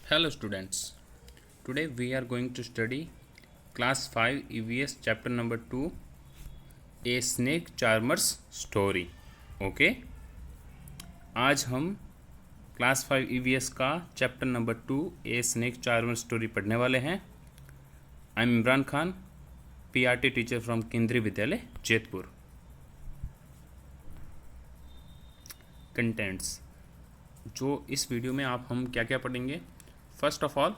Hello students, today we are going to study class 5 EVS chapter number 2, A Snake Charmer's Story. Okay, आज हम class 5 EVS का chapter number 2 ए snake charmer story पढ़ने वाले हैं. I am Imran Khan, PRT teacher from केंद्रीय विद्यालय Jaitpur. Contents जो इस वीडियो में हम क्या क्या पढ़ेंगे. First of all,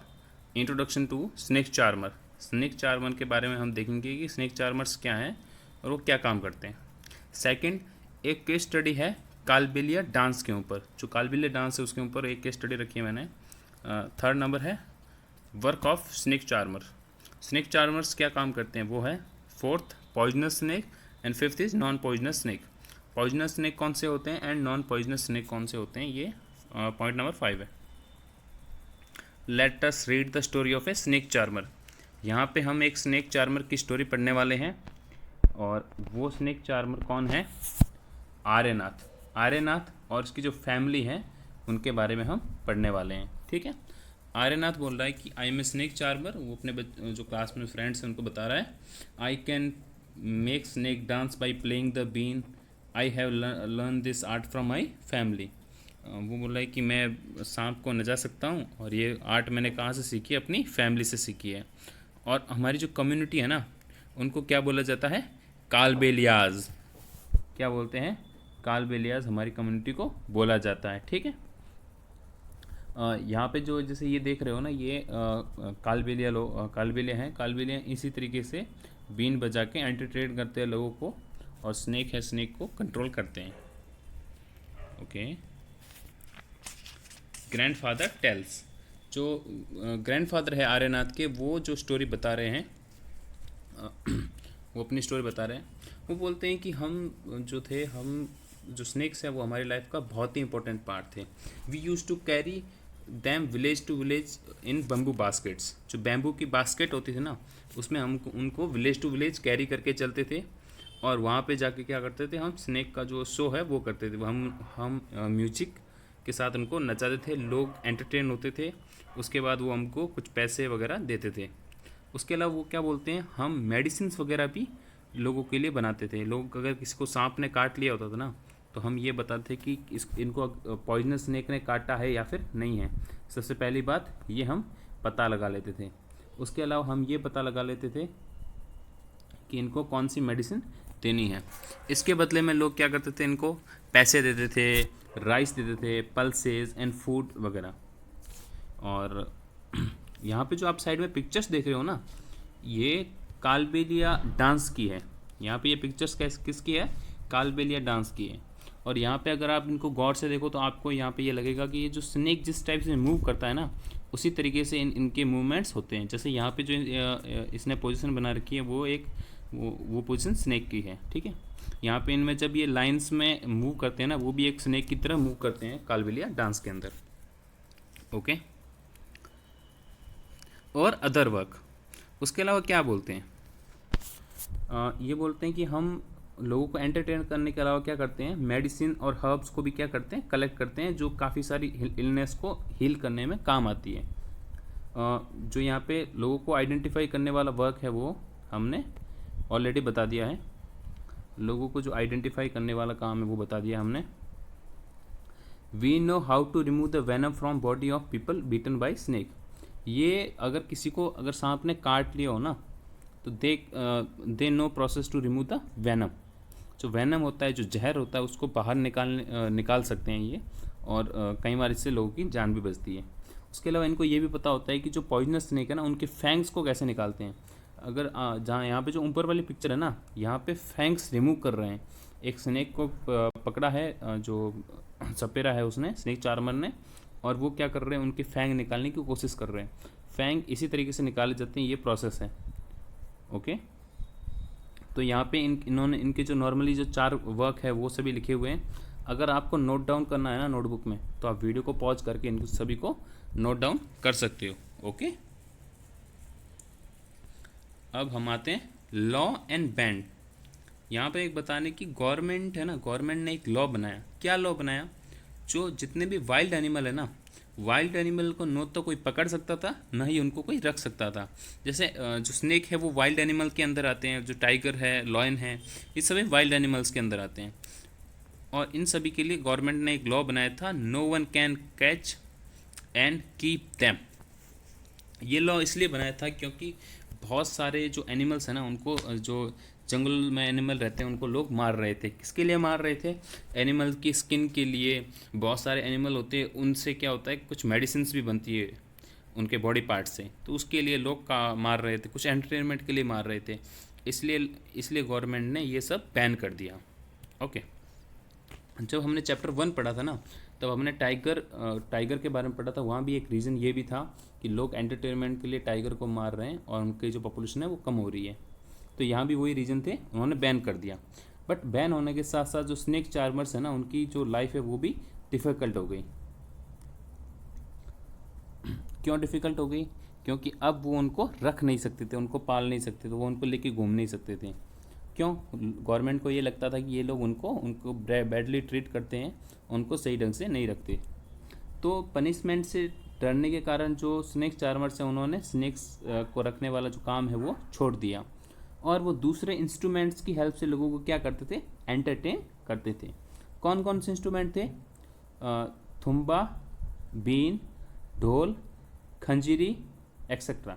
introduction to snake charmer. Snake charmer के बारे में हम देखेंगे कि स्नेक चार्मर्स क्या हैं और वो क्या काम करते हैं. सेकंड, एक केस स्टडी है कालबेलिया डांस के ऊपर. जो कालबेलिया डांस है उसके ऊपर एक केस स्टडी रखी है मैंने. थर्ड नंबर है work of snake charmer. Snake charmers क्या काम करते हैं वो है. Fourth, poisonous snake. And fifth is non poisonous snake. Poisonous snake कौन से होते हैं एंड नॉन पॉइजनस स्नेक कौन से होते हैं, ये पॉइंट नंबर 5 है. Let us read the story of A snake charmer. यहाँ पे हम एक स्नेक चार्मर की स्टोरी पढ़ने वाले हैं और वो स्नेक चार्मर कौन है. आर्यनाथ. आर्यनाथ और उसकी जो फैमिली है उनके बारे में हम पढ़ने वाले हैं. ठीक है. आर्यनाथ बोल रहा है कि I am a snake charmer. वो अपने जो क्लास में फ्रेंड्स हैं उनको बता रहा है. I can make snake dance by playing the been. I have learn this art from my family. वो बोल रहा है कि मैं सांप को नचा सकता हूँ और ये आर्ट मैंने कहाँ से सीखी है, अपनी फैमिली से सीखी है. और हमारी जो कम्युनिटी है ना उनको क्या बोला जाता है, कालबेलियाज. क्या बोलते हैं, कालबेलियाज हमारी कम्युनिटी को बोला जाता है. ठीक है. यहाँ पे जो जैसे ये देख रहे हो ना, ये कालबेलिया हैं. कालबेलिया इसी तरीके से बीन बजा के एंटरटेन करते हैं लोगों को और स्नेक है, स्नेक को कंट्रोल करते हैं. ओके. Grandfather tells. जो ग्रैंडफादर है आर्यनाथ के, वो जो स्टोरी बता रहे हैं वो अपनी स्टोरी बता रहे हैं. वो बोलते हैं कि हम जो स्नेक्स हैं वो हमारी लाइफ का बहुत ही इंपॉर्टेंट पार्ट थे. We use to carry them village to village in bamboo baskets. जो बैम्बू की बास्केट होती थी ना उसमें हम उनको विलेज टू विलेज कैरी करके चलते थे और वहाँ पे जाके क्या करते थे, हम स्नेक का जो शो है वो करते थे. हम म्यूजिक के साथ उनको नचाते थे, लोग एंटरटेन होते थे. उसके बाद वो हमको कुछ पैसे वगैरह देते थे. उसके अलावा वो क्या बोलते हैं, हम मेडिसिन्स वगैरह भी लोगों के लिए बनाते थे. लोग अगर किसी को सांप ने काट लिया होता था ना तो हम ये बताते थे कि इनको पॉइजनस स्नेक ने काटा है या फिर नहीं है. सबसे पहली बात ये हम पता लगा लेते थे. उसके अलावा हम ये पता लगा लेते थे कि इनको कौन सी मेडिसिन देनी है. इसके बदले में लोग क्या करते थे, इनको पैसे देते थे, राइस देते थे, पल्सेस एंड फूड वगैरह. और यहाँ पे जो आप साइड में पिक्चर्स देख रहे हो ना, ये कालबेलिया डांस की है. यहाँ पे ये पिक्चर्स किसकी है, कालबेलिया डांस की है. और यहाँ पे अगर आप इनको गौर से देखो तो आपको यहाँ पे ये लगेगा कि ये जो स्नेक जिस टाइप से मूव करता है ना उसी तरीके से इनके मूवमेंट्स होते हैं. जैसे यहाँ पे जो इसने पोजीशन बना रखी है वो पोजीशन स्नेक की है. ठीक है. यहाँ पे इनमें जब ये लाइंस में मूव करते हैं ना वो भी एक स्नेक की तरह मूव करते हैं कालबेलिया डांस के अंदर. ओके. और अदर वर्क. उसके अलावा क्या बोलते हैं, ये बोलते हैं कि हम लोगों को एंटरटेन करने के अलावा क्या करते हैं, मेडिसिन और हर्ब्स को भी क्या करते हैं, कलेक्ट करते हैं, जो काफ़ी सारी इलनेस को हील करने में काम आती है. जो यहाँ पे लोगों को आइडेंटिफाई करने वाला वर्क है वो हमने ऑलरेडी बता दिया है. लोगों को जो आइडेंटिफाई करने वाला काम है वो बता दिया हमने. We know how to remove the venom from body of people beaten by snake. ये अगर किसी को अगर सांप ने काट लिया हो ना तो they know process to remove the venom. जो वेनम होता है, जो जहर होता है, उसको बाहर निकाल सकते हैं ये. और कई बार इससे लोगों की जान भी बचती है. उसके अलावा इनको ये भी पता होता है कि जो पॉइजनस स्नेक है ना उनके फैंग्स को कैसे निकालते हैं. अगर जहाँ यहाँ पे जो ऊपर वाली पिक्चर है ना, यहाँ पे फैंग्स रिमूव कर रहे हैं. एक स्नेक को पकड़ा है, जो सपेरा है उसने, स्नेक चार्मर ने, और वो क्या कर रहे हैं, उनके फैंग निकालने की कोशिश कर रहे हैं. फैंग इसी तरीके से निकाले जाते हैं, ये प्रोसेस है. ओके. तो यहाँ पे इन्होंने इनके जो नॉर्मली जो 4 वर्क है वो सभी लिखे हुए हैं. अगर आपको नोट डाउन करना है ना नोटबुक में तो आप वीडियो को पॉज करके इनको सभी को नोट डाउन कर सकते हो. ओके. अब हम आते हैं लॉ एंड बैंड. यहाँ पे एक बताने की गवर्नमेंट है ना, गवर्नमेंट ने एक लॉ बनाया. क्या लॉ बनाया, जो जितने भी वाइल्ड एनिमल है ना, वाइल्ड एनिमल को न तो कोई पकड़ सकता था, न ही उनको कोई रख सकता था। जैसे जो स्नेक है वो वाइल्ड एनिमल के अंदर आते हैं, जो टाइगर है, लॉयन है, ये सभी वाइल्ड एनिमल्स के अंदर आते हैं। और इन सभी के लिए गवर्नमेंट ने एक लॉ बनाया था, no one can catch and keep them. ये लॉ इसलिए बनाया था क्योंकि बहुत सारे जो एनिमल्स हैं ना, उनको जो जंगल में एनिमल रहते हैं उनको लोग मार रहे थे। किसके लिए मार रहे थे? एनिमल की स्किन के लिए। बहुत सारे एनिमल होते हैं, उनसे क्या होता है, कुछ मेडिसिन्स भी बनती है उनके बॉडी पार्ट से, तो उसके लिए लोग का मार रहे थे, कुछ एंटरटेनमेंट के लिए मार रहे थे। इसलिए गवर्नमेंट ने ये सब बैन कर दिया। ओके, जब हमने चैप्टर 1 पढ़ा था ना, तब हमने टाइगर के बारे में पढ़ा था। वहाँ भी एक रीज़न ये भी था कि लोग एंटरटेनमेंट के लिए टाइगर को मार रहे हैं और उनकी जो पॉपुलेशन है वो कम हो रही है। तो यहाँ भी वही रीज़न थे, उन्होंने बैन कर दिया। बट बैन होने के साथ साथ जो स्नेक चार्मर्स है ना, उनकी जो लाइफ है वो भी डिफ़िकल्ट हो गई। क्यों डिफ़िकल्ट हो गई? क्योंकि अब वो उनको रख नहीं सकते थे, उनको पाल नहीं सकते थे, वो उनको लेके घूम नहीं सकते थे। क्यों? गवर्नमेंट को ये लगता था कि ये लोग उनको बैडली ट्रीट करते हैं, उनको सही ढंग से नहीं रखते। तो पनिशमेंट से डरने के कारण जो स्नेक चार्मर्स हैं, उन्होंने स्नेक्स को रखने वाला जो काम है वो छोड़ दिया, और वो दूसरे इंस्ट्रूमेंट्स की हेल्प से लोगों को क्या करते थे? एंटरटेन करते थे। कौन कौन से इंस्ट्रूमेंट थे? थुम्बा, बीन, ढोल, खंजीरी, एक्सेट्रा।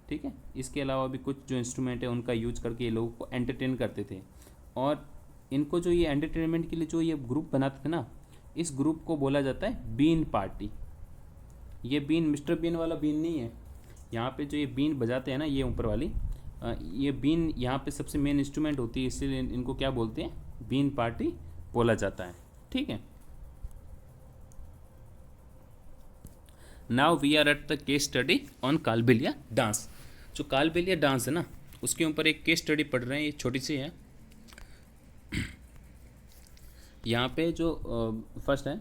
ठीक है, इसके अलावा भी कुछ जो इंस्ट्रूमेंट है उनका यूज करके ये लोगों को एंटरटेन करते थे। और इनको जो ये एंटरटेनमेंट के लिए जो ये ग्रुप बनाते थे ना, इस ग्रुप को बोला जाता है बीन पार्टी। ये बीन मिस्टर बीन वाला बीन नहीं है। यहाँ पे जो ये बीन बजाते हैं ना, ये ऊपर वाली, ये बीन यहाँ पे सबसे मेन इंस्ट्रूमेंट होती है, इसलिए इनको क्या बोलते हैं? बीन पार्टी बोला जाता है। ठीक है, now we are at the case study on Kalbelia dance. जो कालबेलिया डांस है ना, उसके ऊपर एक केस स्टडी पढ़ रहे हैं, ये छोटी सी है। यहाँ पे जो फर्स्ट है,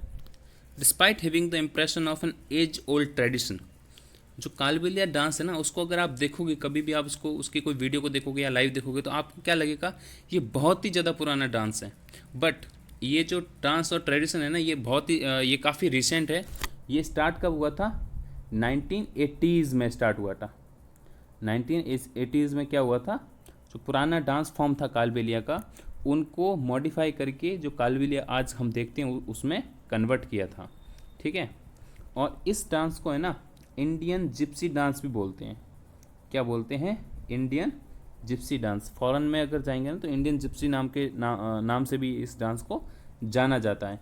despite having the impression of an age old tradition. जो कालबेलिया डांस है ना, उसको अगर आप देखोगे कभी भी, आप उसकी कोई वीडियो को देखोगे या लाइव देखोगे, तो आपको क्या लगेगा? ये बहुत ही ज़्यादा पुराना डांस है। बट ये जो डांस और ट्रेडिशन है ना, ये बहुत ही ये काफ़ी रिसेंट है। ये स्टार्ट कब हुआ था? 1980s में स्टार्ट हुआ था। 1980s में क्या हुआ था? जो पुराना डांस फॉर्म था कालबेलिया का, उनको मॉडिफाई करके जो कालबेलिया आज हम देखते हैं उसमें कन्वर्ट किया था। ठीक है, और इस डांस को है ना इंडियन जिप्सी डांस भी बोलते हैं। क्या बोलते हैं? Indian Gypsy dance. फॉरेन में अगर जाएंगे ना, तो इंडियन जिप्सी नाम से भी इस डांस को जाना जाता है।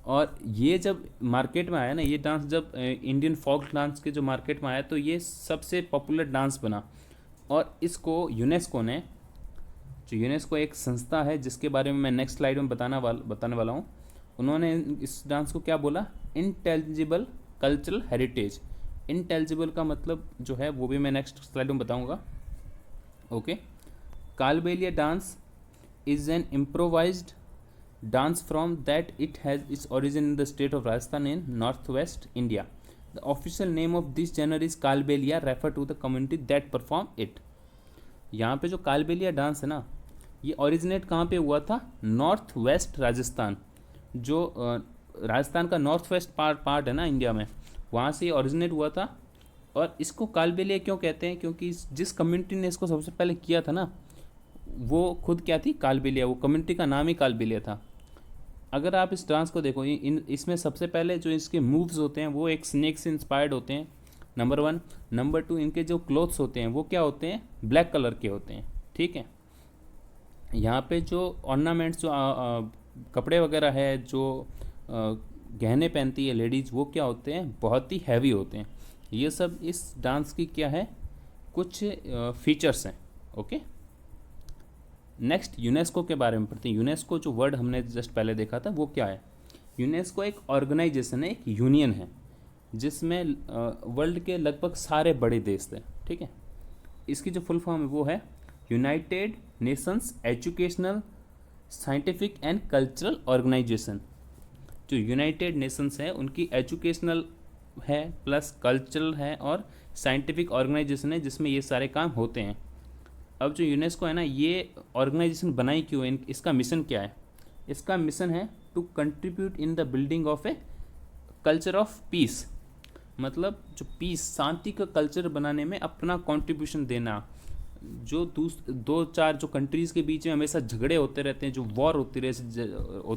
और ये जब मार्केट में आया ना, ये डांस जब इंडियन फोक डांस के जो मार्केट में आया, तो ये सबसे पॉपुलर डांस बना। और इसको यूनेस्को ने, जो यूनेस्को एक संस्था है जिसके बारे में मैं नेक्स्ट स्लाइड में बताने वाला हूँ, उन्होंने इस डांस को क्या बोला? Intelligible cultural heritage. इंटेलिजिबल का मतलब जो है वो भी मैं नेक्स्ट स्लाइड में बताऊँगा। Okay, Kalbelia dance is an improvised dance from that it has its origin in the state of Rajasthan in northwest India. The official name of this genre is Kalbelia, refer to the community that perform it. यहाँ पे जो Kalbelia dance है ना, ये originate कहाँ पे हुआ था? North west Rajasthan. जो राजस्थान का नॉर्थ वेस्ट पार्ट है ना इंडिया में, वहाँ से ये ओरिजिनेट हुआ था। और इसको कालबेलिया क्यों कहते हैं? क्योंकि जिस कम्युनिटी ने इसको सबसे पहले किया था ना, वो खुद क्या थी? कालबेलिया। वो कम्युनिटी का नाम ही कालबेलिया था। अगर आप इस डांस को देखो, इसमें सबसे पहले जो इसके मूव्स होते हैं वो एक स्नेक से इंस्पायर्ड होते हैं, नंबर 1। नंबर 2, इनके जो क्लोथ्स होते हैं वो क्या होते हैं? ब्लैक कलर के होते हैं। ठीक है, यहाँ पे जो ऑर्नामेंट्स, जो कपड़े वगैरह है, जो गहने पहनती है लेडीज़, वो क्या होते हैं? बहुत ही हैवी होते हैं। ये सब इस डांस की क्या है? कुछ फीचर्स हैं। ओके, नेक्स्ट यूनेस्को के बारे में पढ़ते हैं। यूनेस्को जो वर्ड हमने जस्ट पहले देखा था वो क्या है? यूनेस्को एक ऑर्गेनाइजेशन है, एक यूनियन है, जिसमें वर्ल्ड के लगभग सारे बड़े देश थे। ठीक है, इसकी जो फुल फॉर्म है वो है United Nations Educational Scientific and Cultural Organisation. जो यूनाइटेड नेशंस है उनकी एजुकेशनल है प्लस कल्चरल है और साइंटिफिक ऑर्गेनाइजेशन है, जिसमें ये सारे काम होते हैं। अब जो यूनेस्को है ना, ये ऑर्गेनाइजेशन बनाई क्यों है? इसका मिशन क्या है? इसका मिशन है to contribute in the building of a culture of peace, मतलब जो पीस शांति का कल्चर बनाने में अपना कंट्रीब्यूशन देना। जो दो चार जो कंट्रीज़ के बीच में हमेशा झगड़े होते रहते हैं, जो वॉर होती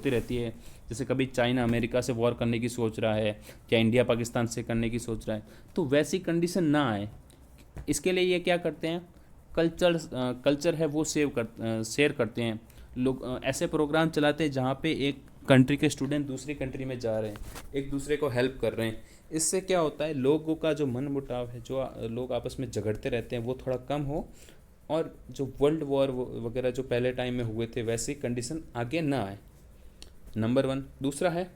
रहती है, जैसे कभी चाइना अमेरिका से वॉर करने की सोच रहा है या इंडिया पाकिस्तान से करने की सोच रहा है, तो वैसी कंडीशन ना आए, इसके लिए ये क्या करते हैं, कल्चर है वो शेयर करते हैं लोग। ऐसे प्रोग्राम चलाते हैं जहाँ पे एक कंट्री के स्टूडेंट दूसरी कंट्री में जा रहे हैं, एक दूसरे को हेल्प कर रहे हैं। इससे क्या होता है, लोगों का जो मन मुटाव है, जो लोग आपस में झगड़ते रहते हैं, वो थोड़ा कम हो, और जो वर्ल्ड वॉर वगैरह जो पहले टाइम में हुए थे वैसी कंडीशन आगे ना आए। नंबर 1। दूसरा है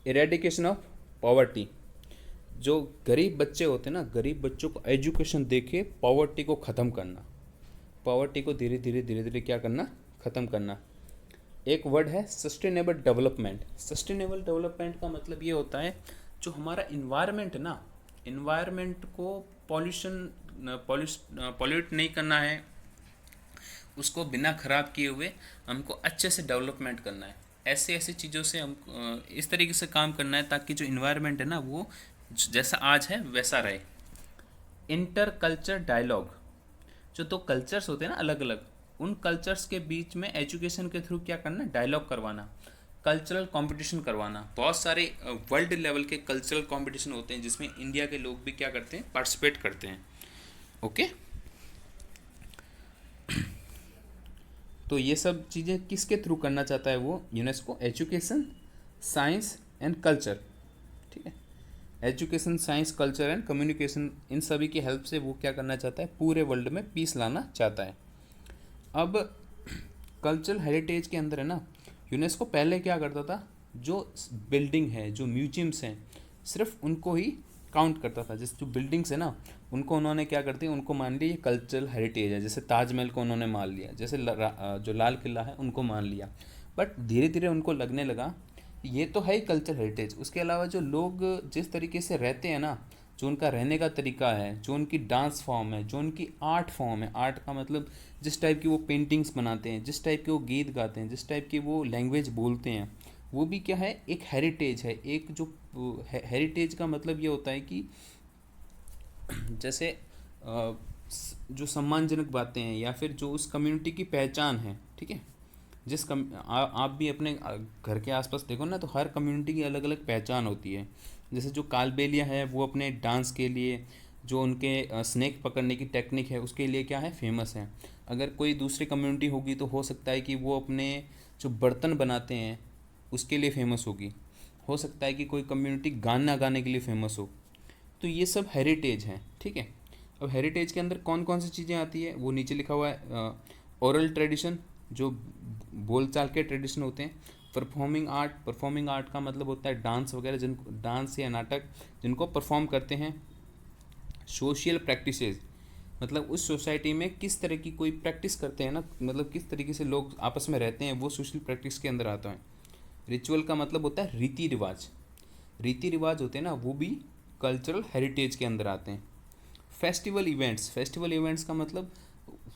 इरेडिकेशन ऑफ पॉवर्टी। जो गरीब बच्चे होते हैं ना, गरीब बच्चों को एजुकेशन देके पॉवर्टी को ख़त्म करना, पॉवर्टी को धीरे धीरे क्या करना, ख़त्म करना। एक वर्ड है सस्टेनेबल डेवलपमेंट। सस्टेनेबल डेवलपमेंट का मतलब ये होता है जो हमारा इन्वायरमेंट है ना, इन्वायरमेंट को पॉल्यूट नहीं करना है, उसको बिना ख़राब किए हुए हमको अच्छे से डेवलपमेंट करना है। ऐसे ऐसी चीज़ों से हम इस तरीके से काम करना है ताकि जो इन्वायरमेंट है ना वो जैसा आज है वैसा रहे। इंटर कल्चर डायलॉग, जो दो कल्चर्स होते हैं ना अलग अलग, उन कल्चर्स के बीच में एजुकेशन के थ्रू क्या करना, डायलॉग करवाना, कल्चरल कंपटीशन करवाना। बहुत सारे वर्ल्ड लेवल के कल्चरल कंपटीशन होते हैं जिसमें इंडिया के लोग भी क्या करते हैं, पार्टिसिपेट करते हैं। ओके, तो ये सब चीज़ें किसके थ्रू करना चाहता है वो, UNESCO, education, science and culture. ठीक है, education, science, culture and communication, इन सभी की हेल्प से वो क्या करना चाहता है, पूरे वर्ल्ड में पीस लाना चाहता है। अब कल्चरल हेरिटेज के अंदर है ना, यूनेस्को पहले क्या करता था, जो बिल्डिंग है, जो म्यूजियम्स हैं, सिर्फ उनको ही काउंट करता था। जैसे जो बिल्डिंग्स है ना, उनको उन्होंने क्या करते हैं, उनको मान लिया ये कल्चरल हेरिटेज है। जैसे ताजमहल को उन्होंने मान लिया, जैसे जो लाल किला है उनको मान लिया। बट धीरे धीरे उनको लगने लगा ये तो है ही कल्चर हेरिटेज, उसके अलावा जो लोग जिस तरीके से रहते हैं ना, जो उनका रहने का तरीका है, जो उनकी डांस फॉर्म है, जो उनकी आर्ट फॉर्म है, आर्ट का मतलब जिस टाइप की वो पेंटिंग्स बनाते हैं, जिस टाइप के वो गीत गाते हैं, जिस टाइप की वो लैंग्वेज बोलते हैं, वो भी क्या है, एक हेरिटेज है। एक जो हेरिटेज का मतलब ये होता है कि जैसे जो सम्मानजनक बातें हैं या फिर जो उस कम्युनिटी की पहचान है। ठीक है, आप भी अपने घर के आसपास देखो ना, तो हर कम्युनिटी की अलग अलग पहचान होती है। जैसे जो कालबेलिया है वो अपने डांस के लिए, जो उनके स्नेक पकड़ने की टेक्निक है उसके लिए क्या है, फेमस है। अगर कोई दूसरी कम्युनिटी होगी तो हो सकता है कि वो अपने जो बर्तन बनाते हैं उसके लिए फेमस होगी। हो सकता है कि कोई कम्युनिटी गाना गाने के लिए फेमस हो। तो ये सब हेरिटेज हैं। ठीक है, अब हेरिटेज के अंदर कौन कौन सी चीज़ें आती है वो नीचे लिखा हुआ है। ओरल ट्रेडिशन, जो बोलचाल के ट्रेडिशन होते हैं। परफॉर्मिंग आर्ट, परफॉर्मिंग आर्ट का मतलब होता है डांस वगैरह, जिनको डांस या नाटक जिनको परफॉर्म करते हैं। सोशल प्रैक्टिसेस, मतलब उस सोसाइटी में किस तरह की कोई प्रैक्टिस करते हैं ना, मतलब किस तरीके से लोग आपस में रहते हैं, वो सोशल प्रैक्टिस के अंदर आता है। रिचुअल का मतलब होता है रीति रिवाज, रीति रिवाज होते हैं ना, वो भी कल्चरल हेरिटेज के अंदर आते हैं। फेस्टिवल इवेंट्स, फेस्टिवल इवेंट्स का मतलब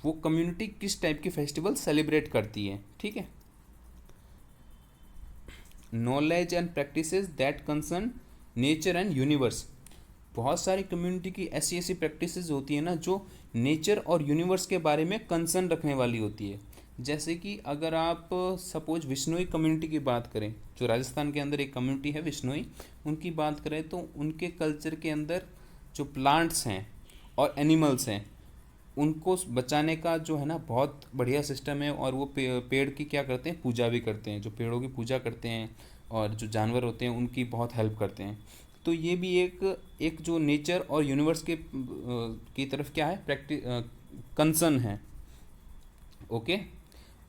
वो कम्युनिटी किस टाइप के फेस्टिवल सेलिब्रेट करती है। ठीक है, knowledge and practices that concern nature and universe, बहुत सारी कम्युनिटी की ऐसी ऐसी प्रैक्टिसेस होती है ना जो नेचर और यूनिवर्स के बारे में कंसर्न रखने वाली होती है। जैसे कि अगर आप सपोज विश्नोई कम्युनिटी की बात करें, जो राजस्थान के अंदर एक कम्युनिटी है विश्नोई, उनकी बात करें तो उनके कल्चर के अंदर जो प्लांट्स हैं और एनिमल्स हैं उनको बचाने का जो है ना बहुत बढ़िया सिस्टम है। और वो पेड़ की क्या करते हैं, पूजा भी करते हैं, जो पेड़ों की पूजा करते हैं और जो जानवर होते हैं उनकी बहुत हेल्प करते हैं। तो ये भी एक जो नेचर और यूनिवर्स के की तरफ क्या है, कंसर्न है। ओके,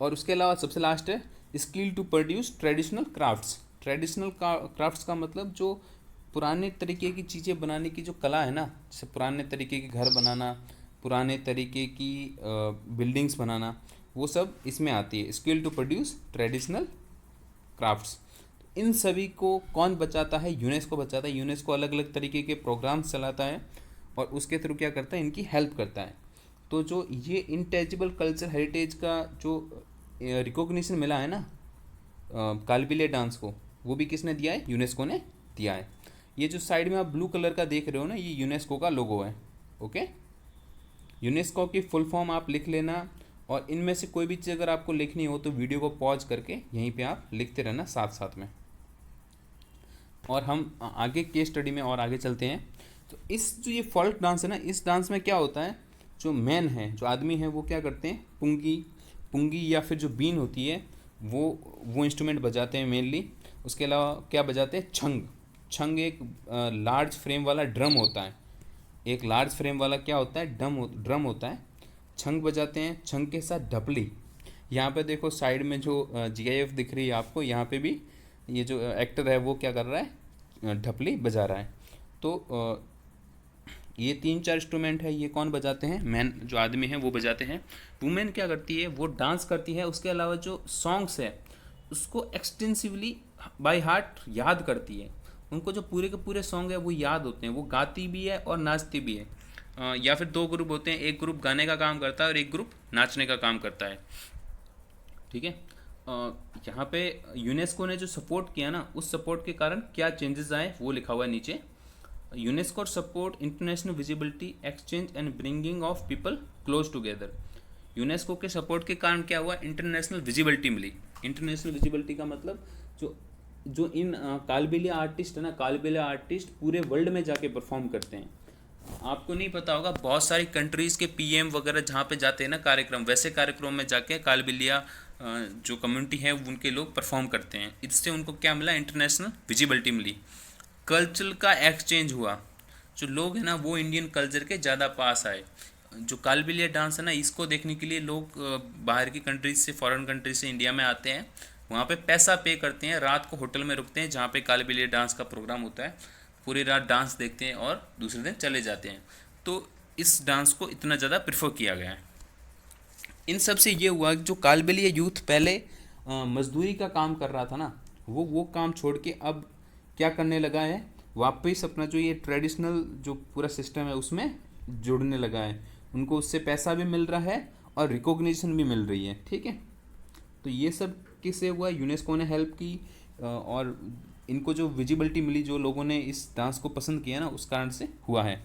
और उसके अलावा सबसे लास्ट है skill to produce traditional crafts. Traditional crafts का मतलब जो पुराने तरीके की चीज़ें बनाने की जो कला है ना, जैसे पुराने तरीके के घर बनाना, पुराने तरीके की बिल्डिंग्स बनाना, वो सब इसमें आती है। Skill to produce traditional crafts. इन सभी को कौन बचाता है, यूनेस्को बचाता है। यूनेस्को अलग अलग तरीके के प्रोग्राम्स चलाता है और उसके थ्रू क्या करता है, इनकी हेल्प करता है। तो जो ये इंटेजिबल कल्चर हेरिटेज का जो रिकॉग्निशन मिला है ना, कालबिलिया डांस को, वो भी किसने दिया है? यूनेस्को ने दिया है। ये जो साइड में आप ब्लू कलर का देख रहे हो ना, ये यूनेस्को का लोगो है। ओके, यूनेस्को की फुल फॉर्म आप लिख लेना, और इनमें से कोई भी चीज़ अगर आपको लिखनी हो तो वीडियो को पॉज करके यहीं पे आप लिखते रहना साथ साथ में। और हम आगे केस स्टडी में और आगे चलते हैं। तो इस जो ये फोल्क डांस है ना, इस डांस में क्या होता है, जो मैन है, जो आदमी है, वो क्या करते हैं, पुंगी पुंगी या फिर जो बीन होती है वो इंस्ट्रूमेंट बजाते हैं मेनली। उसके अलावा क्या बजाते हैं, छंग। छंग एक लार्ज फ्रेम वाला ड्रम होता है। एक लार्ज फ्रेम वाला क्या होता है, ड्रम होता है। छंग बजाते हैं, छंग के साथ ढपली। यहाँ पे देखो साइड में जो GIF दिख रही है आपको, यहाँ पे भी ये जो एक्टर है वो क्या कर रहा है, ढपली बजा रहा है। तो ये 3-4 इंस्ट्रूमेंट है, ये कौन बजाते हैं, मैन जो आदमी है वो बजाते हैं। वुमेन क्या करती है, वो डांस करती है, उसके अलावा जो सॉन्ग्स है उसको एक्सटेंसिवली बाय हार्ट याद करती है। उनको जो पूरे के पूरे सॉन्ग है वो याद होते हैं, वो गाती भी है और नाचती भी है। या फिर 2 ग्रुप होते हैं, एक ग्रुप गाने का काम करता है और एक ग्रुप नाचने का काम करता है। ठीक है, यहाँ पे यूनेस्को ने जो सपोर्ट किया ना, उस सपोर्ट के कारण क्या चेंजेस आए वो लिखा हुआ है नीचे। UNESCO support international visibility, exchange and bringing of people close together. UNESCO के सपोर्ट के कारण क्या हुआ, इंटरनेशनल विजिबिलिटी मिली। इंटरनेशनल विजिबिलिटी का मतलब जो जो इन कालबेलिया आर्टिस्ट है ना, कालबेलिया आर्टिस्ट पूरे वर्ल्ड में जाके परफॉर्म करते हैं। आपको नहीं पता होगा, बहुत सारी कंट्रीज़ के PM वगैरह जहाँ पे जाते हैं ना कार्यक्रम, वैसे कार्यक्रम में जाके कालबेलिया जो कम्युनिटी है उनके लोग परफॉर्म करते हैं। इससे उनको क्या मिला, इंटरनेशनल विजिबिलिटी मिली। कल्चर का एक्सचेंज हुआ, जो लोग हैं ना वो इंडियन कल्चर के ज़्यादा पास आए। जो कालबेलिया डांस है ना, इसको देखने के लिए लोग बाहर की कंट्रीज से, फॉरेन कंट्रीज से इंडिया में आते हैं। वहाँ पे पैसा पे करते हैं, रात को होटल में रुकते हैं जहाँ पे कालबेलिया डांस का प्रोग्राम होता है, पूरी रात डांस देखते हैं और दूसरे दिन चले जाते हैं। तो इस डांस को इतना ज़्यादा प्रेफर किया गया है। इन सब से ये हुआ कि जो कालबेलिया यूथ पहले मजदूरी का काम कर रहा था ना, वो काम छोड़ के अब क्या करने लगा है, वापस अपना जो ये ट्रेडिशनल जो पूरा सिस्टम है उसमें जुड़ने लगा है। उनको उससे पैसा भी मिल रहा है और रिकॉग्निशन भी मिल रही है। ठीक है, तो ये सब किससे हुआ, यूनेस्को ने हेल्प की, और इनको जो विजिबिलिटी मिली, जो लोगों ने इस डांस को पसंद किया ना, उस कारण से हुआ है।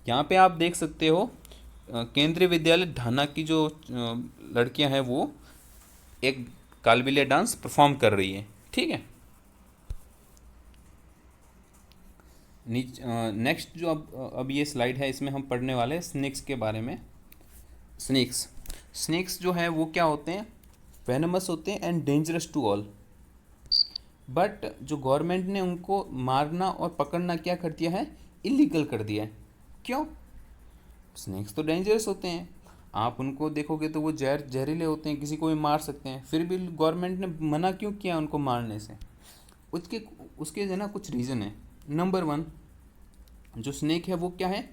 यहाँ पे आप देख सकते हो केंद्रीय विद्यालय ढाना की जो लड़कियां हैं वो एक कालबेलिया डांस परफॉर्म कर रही है। ठीक है, नेक्स्ट जो अब ये स्लाइड है, इसमें हम पढ़ने वाले हैं स्नेक्स के बारे में। स्नेक्स जो है वो क्या होते हैं, वेनमस होते हैं and dangerous to all. But जो गवर्नमेंट ने उनको मारना और पकड़ना क्या कर दिया है, इलीगल कर दिया है। क्यों, स्नेक्स तो डेंजरस होते हैं, आप उनको देखोगे तो वो जहरीले होते हैं, किसी को भी मार सकते हैं, फिर भी गवर्नमेंट ने मना क्यों किया उनको मारने से। उसके उसके जो ना कुछ रीज़न है। नंबर 1, जो स्नेक है वो क्या है,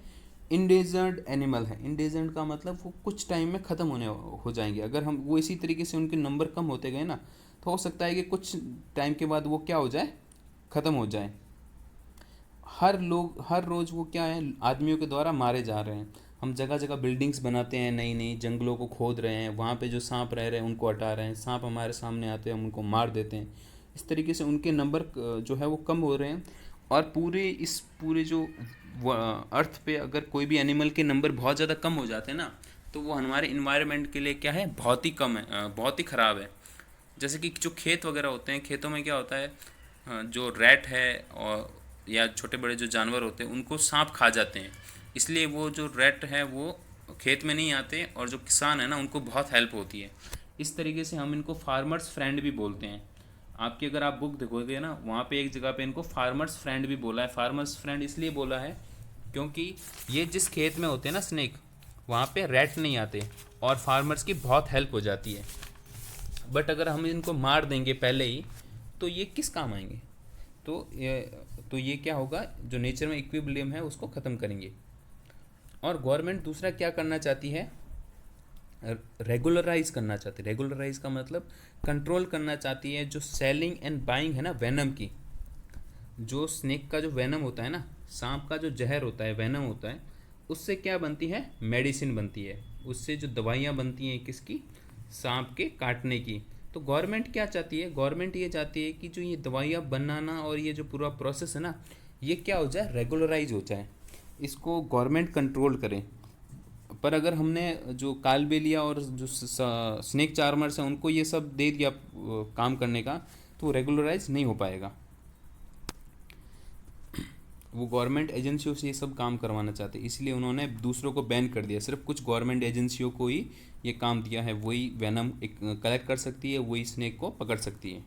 इंडेजर्ड एनिमल है। इंडेजर्ड का मतलब वो कुछ टाइम में ख़त्म हो जाएंगे। अगर हम वो इसी तरीके से उनके नंबर कम होते गए ना, तो हो सकता है कि कुछ टाइम के बाद वो क्या हो जाए, ख़त्म हो जाए। हर रोज़ वो क्या है, आदमियों के द्वारा मारे जा रहे हैं। हम जगह जगह बिल्डिंग्स बनाते हैं, नई नई जंगलों को खोद रहे हैं, वहाँ पे जो सांप रह रहे हैं उनको हटा रहे हैं, सांप हमारे सामने आते हैं हम उनको मार देते हैं। इस तरीके से उनके नंबर जो है वो कम हो रहे हैं। और पूरे जो अर्थ पे अगर कोई भी एनिमल के नंबर बहुत ज़्यादा कम हो जाते हैं ना, तो वो हमारे इन्वायरमेंट के लिए क्या है, बहुत ही कम है, बहुत ही ख़राब है। जैसे कि जो खेत वगैरह होते हैं, खेतों में क्या होता है, जो रैट है और या छोटे बड़े जो जानवर होते हैं उनको सांप खा जाते हैं। इसलिए वो जो रैट है वो खेत में नहीं आते, और जो किसान है ना उनको बहुत हेल्प होती है। इस तरीके से हम इनको फार्मर्स फ्रेंड भी बोलते हैं। आपकी अगर आप बुक देखोगे ना, वहाँ पे एक जगह पे इनको फार्मर्स फ्रेंड भी बोला है। फार्मर्स फ्रेंड इसलिए बोला है क्योंकि ये जिस खेत में होते हैं ना स्नेक, वहाँ पे रैट नहीं आते और फार्मर्स की बहुत हेल्प हो जाती है। बट अगर हम इनको मार देंगे पहले ही, तो ये किस काम आएंगे। तो ये क्या होगा, जो नेचर में इक्विलिब्रियम है उसको ख़त्म करेंगे। और गवर्नमेंट दूसरा क्या करना चाहती है, रेगुलराइज करना चाहती है। रेगुलराइज का मतलब कंट्रोल करना चाहती है। जो सेलिंग एंड बाइंग है ना वेनम की, जो स्नेक का जो वेनम होता है ना, सांप का जो जहर होता है, वेनम होता है, उससे क्या बनती है, मेडिसिन बनती है। उससे जो दवाइयाँ बनती हैं किसकी, सांप के काटने की, तो गवर्नमेंट क्या चाहती है, गवर्नमेंट ये चाहती है कि जो ये दवाइयाँ बनाना और ये जो पूरा प्रोसेस है ना, ये क्या हो जाए, रेगुलराइज हो जाए, इसको गवर्नमेंट कंट्रोल करे। पर अगर हमने जो कालबेलिया और जो स्नेक चार्मर्स हैं उनको ये सब दे दिया काम करने का, तो रेगुलराइज नहीं हो पाएगा। वो गवर्नमेंट एजेंसियों से ये सब काम करवाना चाहते हैं, इसलिए उन्होंने दूसरों को बैन कर दिया। सिर्फ कुछ गवर्नमेंट एजेंसियों को ही ये काम दिया है, वही वेनम कलेक्ट कर सकती है, वही स्नेक को पकड़ सकती है।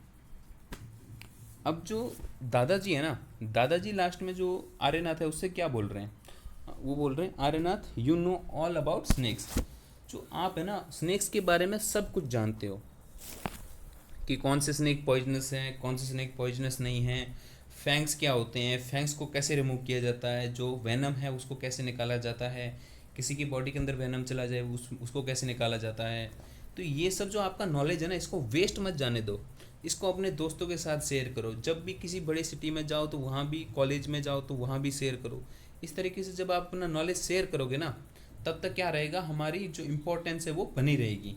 अब जो दादाजी है ना, दादाजी लास्ट में जो आर्यनाथ है उससे क्या बोल रहे हैं, वो बोल रहे हैं, Aryanath you know all about snakes. जो आप है ना स्नेक्स के बारे में सब कुछ जानते हो, कि कौन से स्नेक पॉइजनस हैं, कौन से स्नेक पॉइजनस नहीं हैं, फैंग्स क्या होते हैं, फैंग्स को कैसे रिमूव किया जाता है, जो वेनम है उसको कैसे निकाला जाता है, किसी की बॉडी के अंदर वेनम चला जाए उसको कैसे निकाला जाता है। तो ये सब जो आपका नॉलेज है ना, इसको वेस्ट मत जाने दो, इसको अपने दोस्तों के साथ शेयर करो। जब भी किसी बड़ी सिटी में जाओ तो वहाँ भी, कॉलेज में जाओ तो वहाँ भी शेयर करो। इस तरीके से जब आप अपना नॉलेज शेयर करोगे ना, तब तक क्या रहेगा, हमारी जो इम्पोर्टेंस है वो बनी रहेगी।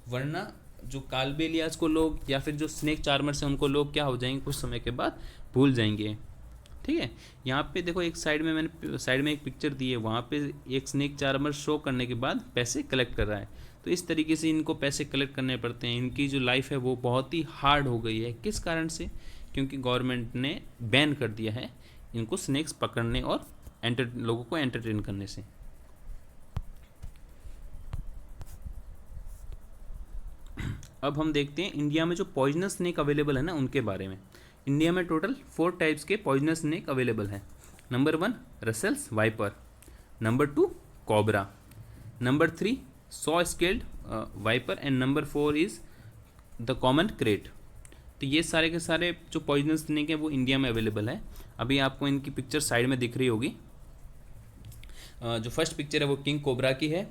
वरना जो कालबेलियाज को लोग या फिर जो स्नेक चार्मर्स हैं उनको लोग क्या हो जाएंगे, कुछ समय के बाद भूल जाएंगे। ठीक है, यहाँ पे देखो एक साइड में मैंने साइड में एक पिक्चर दी है, वहाँ पे एक स्नेक चार्मर शो करने के बाद पैसे कलेक्ट कर रहा है। तो इस तरीके से इनको पैसे कलेक्ट करने पड़ते हैं। इनकी जो लाइफ है वो बहुत ही हार्ड हो गई है। किस कारण से, क्योंकि गवर्नमेंट ने बैन कर दिया है इनको स्नेक्स पकड़ने और लोगों को एंटरटेन करने से। अब हम देखते हैं इंडिया में जो पॉइजनस स्नेक अवेलेबल है ना उनके बारे में। इंडिया में टोटल 4 टाइप्स के पॉइजनस स्नेक अवेलेबल हैं। Number 1 Russell's viper, number 2 cobra, number 3 saw scaled viper and number 4 is the common krait. तो ये सारे के सारे जो पॉइजनस स्नेक हैं वो इंडिया में अवेलेबल है। अभी आपको इनकी पिक्चर साइड में दिख रही होगी। जो फर्स्ट पिक्चर है वो किंग कोबरा की है,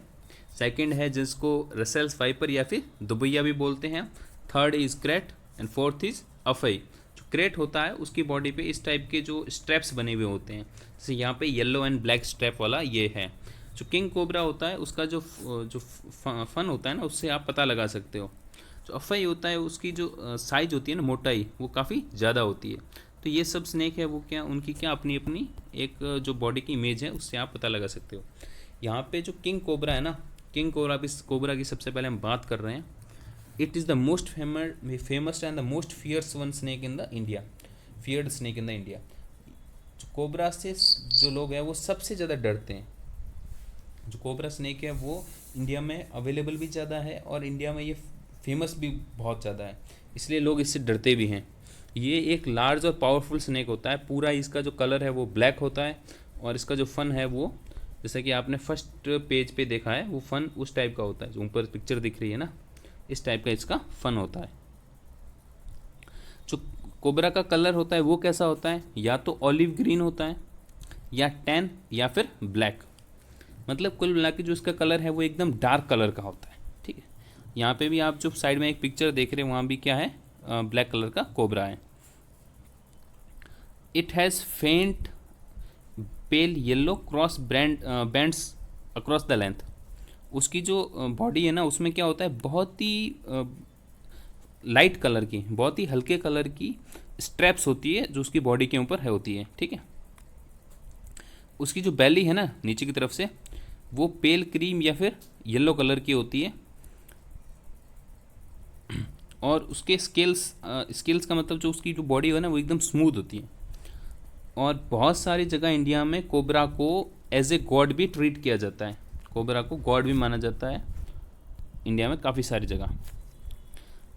सेकंड है जिसको रसेल्स वाइपर या फिर दुबैया भी बोलते हैं, third is crate and fourth is अफई। जो क्रेट होता है उसकी बॉडी पे इस टाइप के जो स्ट्रैप्स बने हुए होते हैं, जैसे यहाँ पे येलो एंड ब्लैक स्ट्रैप वाला ये है। जो किंग कोबरा होता है उसका जो फन होता है ना, उससे आप पता लगा सकते हो। जो अफई होता है उसकी जो साइज होती है ना, मोटाई, वो काफ़ी ज़्यादा होती है। तो ये सब स्नेक है वो क्या, उनकी क्या अपनी अपनी एक जो बॉडी की इमेज है उससे आप पता लगा सकते हो। यहाँ पे जो किंग कोबरा है ना, किंग कोबरा की सबसे पहले हम बात कर रहे हैं। It is the most famous and the most fierce one snake in the India, feared snake in the India. जो कोबरा से जो लोग हैं वो सबसे ज़्यादा डरते हैं। जो कोबरा स्नेक है वो इंडिया में अवेलेबल भी ज़्यादा है और इंडिया में ये फेमस भी बहुत ज़्यादा है, इसलिए लोग इससे डरते भी हैं। ये एक लार्ज और पावरफुल स्नेक होता है। पूरा इसका जो कलर है वो ब्लैक होता है और इसका जो फन है वो, जैसा कि आपने फर्स्ट पेज पे देखा है, वो फन उस टाइप का होता है। जो ऊपर पिक्चर दिख रही है ना, इस टाइप का इसका फन होता है। जो कोबरा का कलर होता है वो कैसा होता है, या तो ऑलिव ग्रीन होता है या टैन या फिर ब्लैक। मतलब कुल मिला के जो इसका कलर है वो एकदम डार्क कलर का होता है। ठीक है, यहाँ पे भी आप जो साइड में एक पिक्चर देख रहे हैं वहाँ भी क्या है, ब्लैक कलर का कोबरा है। इट हैज़ फेंट pale yellow cross bands across the length. उसकी जो बॉडी है ना उसमें क्या होता है, बहुत ही लाइट कलर की, बहुत ही हल्के कलर की स्ट्रैप्स होती है जो उसकी बॉडी के ऊपर है होती है। ठीक है, उसकी जो बेली है ना नीचे की तरफ से, वो पेल क्रीम या फिर येलो कलर की होती है। और उसके स्केल्स का मतलब जो उसकी जो बॉडी है ना वो एकदम स्मूथ होती है। और बहुत सारी जगह इंडिया में कोबरा को एज ए गॉड भी ट्रीट किया जाता है, कोबरा को गॉड भी माना जाता है इंडिया में काफ़ी सारी जगह।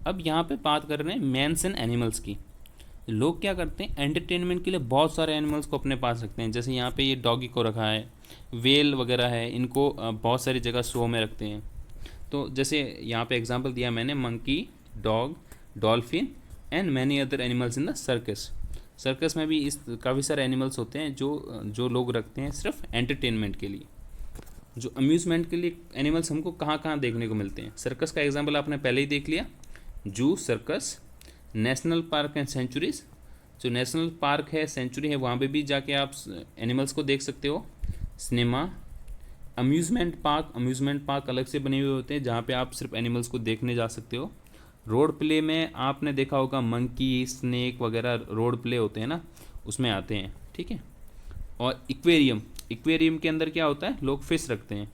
अब यहाँ पे बात कर रहे हैं मैन्स एंड एनिमल्स की। लोग क्या करते हैं, एंटरटेनमेंट के लिए बहुत सारे एनिमल्स को अपने पास रखते हैं। जैसे यहाँ पे ये डॉगी को रखा है, वेल वगैरह है, इनको बहुत सारी जगह शो में रखते हैं। तो जैसे यहाँ पे एग्जांपल दिया मैंने, monkey, dog, dolphin and many other animals in the circus. Circus में भी इस काफ़ी सारे एनिमल्स होते हैं जो लोग रखते हैं सिर्फ एंटरटेनमेंट के लिए। जो अम्यूज़मेंट के लिए एनिमल्स हमको कहाँ कहाँ देखने को मिलते हैं, सर्कस का एग्जांपल आपने पहले ही देख लिया, zoo, circus, national park and sanctuaries. जो नेशनल पार्क है, सेंचुरी है, वहाँ पे भी जाके आप एनिमल्स को देख सकते हो। सिनेमा, अम्यूज़मेंट पार्क अलग से बने हुए होते हैं जहाँ पे आप सिर्फ एनिमल्स को देखने जा सकते हो। रोड प्ले में आपने देखा होगा मंकी, स्नेक वगैरह रोड प्ले होते हैं ना, उसमें आते हैं, ठीक है। और एक्वेरियम, एक्वेरियम के अंदर क्या होता है, लोग फिश रखते हैं,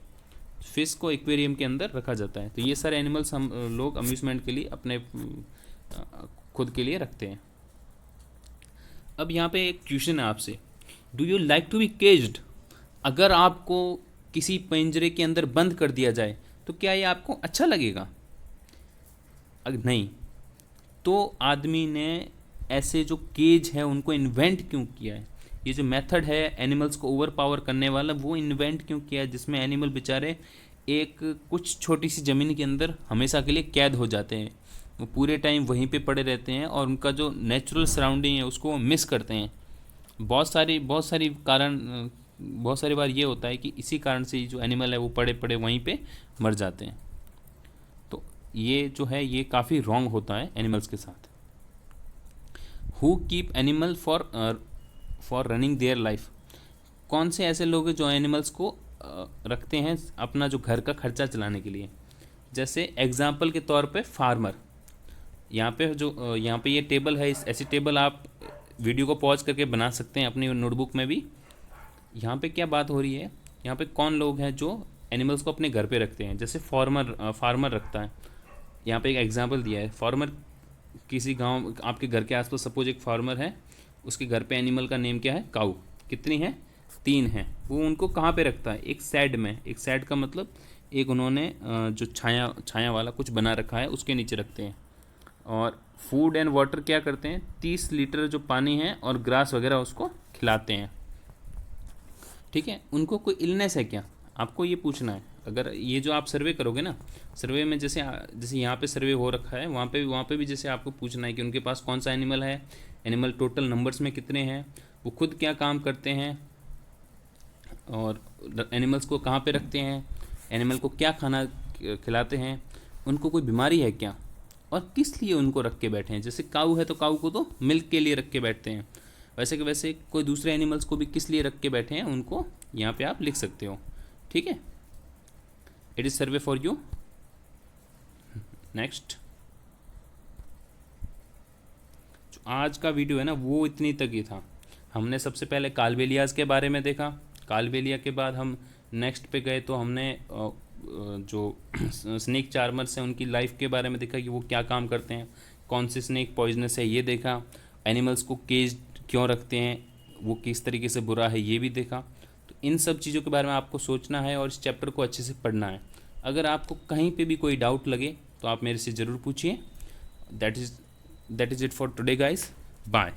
फिश को एक्वेरियम के अंदर रखा जाता है। तो ये सारे एनिमल्स हम लोग अम्यूज़मेंट के लिए अपने खुद के लिए रखते हैं। अब यहाँ पे एक क्वेश्चन है आपसे, do you like to be caged? अगर आपको किसी पिंजरे के अंदर बंद कर दिया जाए तो क्या ये आपको अच्छा लगेगा? अगर नहीं, तो आदमी ने ऐसे जो केज है उनको इन्वेंट क्यों किया है? ये जो मेथड है एनिमल्स को ओवर पावर करने वाला, वो इन्वेंट क्यों किया है, जिसमें एनिमल बेचारे एक कुछ छोटी सी ज़मीन के अंदर हमेशा के लिए कैद हो जाते हैं, वो पूरे टाइम वहीं पे पड़े रहते हैं और उनका जो नेचुरल सराउंडिंग है उसको वो मिस करते हैं। बहुत सारी कारण, बहुत सारी बार ये होता है कि इसी कारण से जो एनिमल है वो पड़े पड़े वहीं पे मर जाते हैं। तो ये जो है ये काफ़ी रॉन्ग होता है एनिमल्स के साथ। Who keep animal for running their life? कौन से ऐसे लोग हैं जो एनिमल्स को रखते हैं अपना जो घर का खर्चा चलाने के लिए? जैसे एग्जाम्पल के तौर पे फार्मर। यहाँ पे जो यहाँ पे ये टेबल है, इस ऐसी टेबल आप वीडियो को पॉज करके बना सकते हैं अपनी नोटबुक में भी। यहाँ पे क्या बात हो रही है, यहाँ पे कौन लोग हैं जो एनिमल्स को अपने घर पे रखते हैं? जैसे फार्मर रखता है। यहाँ पे एक एग्जांपल दिया है, फार्मर किसी गांव, आपके घर के आसपास सपोज एक फार्मर है, उसके घर पे एनिमल का नेम क्या है, काऊ। कितनी है? 3 है। वो उनको कहाँ पे रखता है? एक शेड में। एक शेड का मतलब एक उन्होंने जो छाया वाला कुछ बना रखा है उसके नीचे रखते हैं। और फूड एंड वाटर क्या करते हैं, 30 लीटर जो पानी है और ग्रास वगैरह उसको खिलाते हैं, ठीक है। उनको कोई इलनेस है क्या, आपको ये पूछना है। अगर ये जो आप सर्वे करोगे ना, सर्वे में जैसे जैसे यहाँ पे सर्वे हो रखा है, वहाँ पे भी जैसे आपको पूछना है कि उनके पास कौन सा एनिमल है, एनिमल टोटल नंबर्स में कितने हैं, वो खुद क्या काम करते हैं, और एनिमल्स को कहाँ पे रखते हैं, एनिमल को क्या खाना खिलाते हैं, उनको कोई बीमारी है क्या, और किस लिए उनको रख के बैठे हैं। जैसे काऊ है तो काऊ को तो मिल्क के लिए रख के बैठते हैं, वैसे कि वैसे कोई दूसरे एनिमल्स को भी किस लिए रख के बैठे हैं उनको यहाँ पे आप लिख सकते हो, ठीक है। It is survey for you. Next, जो आज का वीडियो है ना वो इतनी तक ही था। हमने सबसे पहले कालबेलियाज़ के बारे में देखा, कालबेलिया के बाद हम नेक्स्ट पे गए तो हमने जो स्नेक चार्मर्स हैं उनकी लाइफ के बारे में देखा कि वो क्या काम करते हैं, कौन से स्नेक पॉइजनस है ये देखा, एनिमल्स को केज क्यों रखते हैं, वो किस तरीके से बुरा है ये भी देखा। तो इन सब चीज़ों के बारे में आपको सोचना है और इस चैप्टर को अच्छे से पढ़ना है। अगर आपको कहीं पे भी कोई डाउट लगे तो आप मेरे से ज़रूर पूछिए। That is it for today guys, bye.